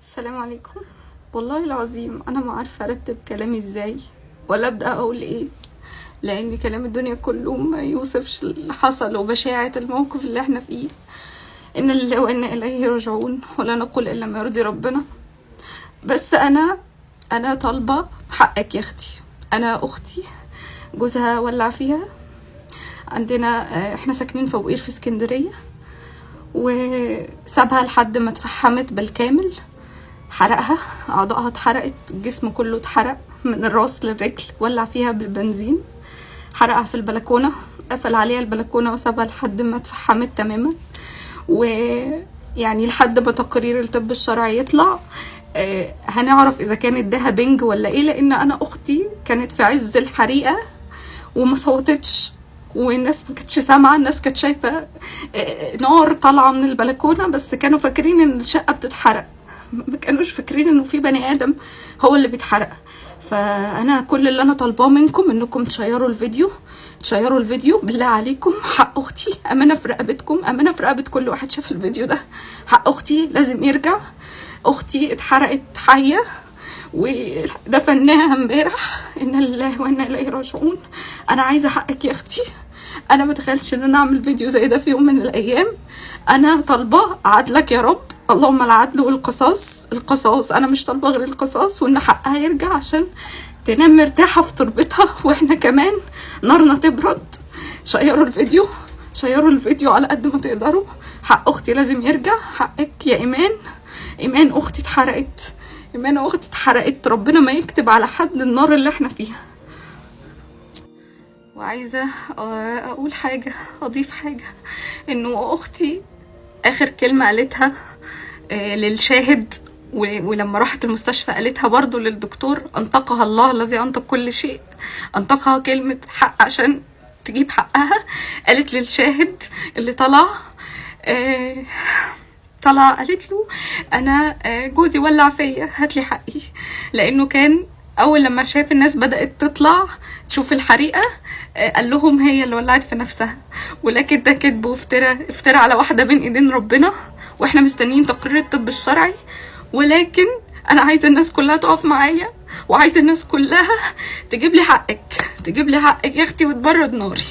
السلام عليكم. والله العظيم انا ما عارفه ارتب كلامي ازاي ولا ابدا اقول ايه، لان كلام الدنيا كله ما يوصفش اللي حصل وبشاعه الموقف اللي احنا فيه. ان لله وانا اليه راجعون، ولا نقول الا ما يرضي ربنا. بس انا طالبه حقك يا اختي. انا اختي جوزها ولع فيها عندنا، احنا ساكنين في ابو قير في اسكندريه، وسابها لحد ما اتفحمت بالكامل. حرقها، اعضائها اتحرقت، الجسم كله اتحرق من الراس للرجل، ولع فيها بالبنزين، حرقها في البلكونه، قفل عليها البلكونه وسابها لحد ما اتفحمت تماما. ويعني لحد ما تقرير الطب الشرعي يطلع هنعرف اذا كان اداها بنج ولا ايه، لان انا اختي كانت في عز الحريقه وما صوتتش، والناس ما كانتش سامعه، الناس كانت شايفه نار طالعه من البلكونه، بس كانوا فاكرين ان الشقه بتتحرق، ما كانوش فاكرين انه في بني ادم هو اللي بيتحرق. فانا كل اللي انا طالباه منكم انكم تشيروا الفيديو بالله عليكم. حق اختي امانه في رقبتكم، امانه في رقبه كل واحد شاف الفيديو ده. حق اختي لازم يرجع. اختي اتحرقت حيه ودفناها امبارح، ان لله وانا اليه راجعون. انا عايزه حقك يا اختي. انا ما تخيلتش ان انا اعمل فيديو زي ده في يوم من الايام. انا طالبه عدلك يا رب، اللهم العدل والقصاص. انا مش طالبه غير القصاص، وان حقها يرجع عشان تنام مرتاحه في تربتها، واحنا كمان نارنا تبرد. شيروا الفيديو على قد ما تقدروا. حق اختي لازم يرجع. حقك يا ايمان اختي اتحرقت. ربنا ما يكتب على حد النار اللي احنا فيها. وعايزه اقول حاجه، اضيف حاجه، انه اختي اخر كلمه قالتها للشاهد، ولما راحت المستشفى قالتها برضو للدكتور، انطقها الله الذي انطق كل شيء، انطقها كلمه حق عشان تجيب حقها. قالت للشاهد اللي طلع قالت له انا جوزي ولع فيا، هاتلي حقي. لانه كان اول لما شاف الناس بدأت تطلع تشوف الحريقة قال لهم هي اللي ولعت في نفسها، ولكن ده كذب وافتراء على واحدة بين ايدين ربنا، واحنا مستنيين تقرير الطب الشرعي. ولكن انا عايزة الناس كلها تقف معايا، وعايزة الناس كلها تجيب لي حقك يا اختي وتبرد ناري.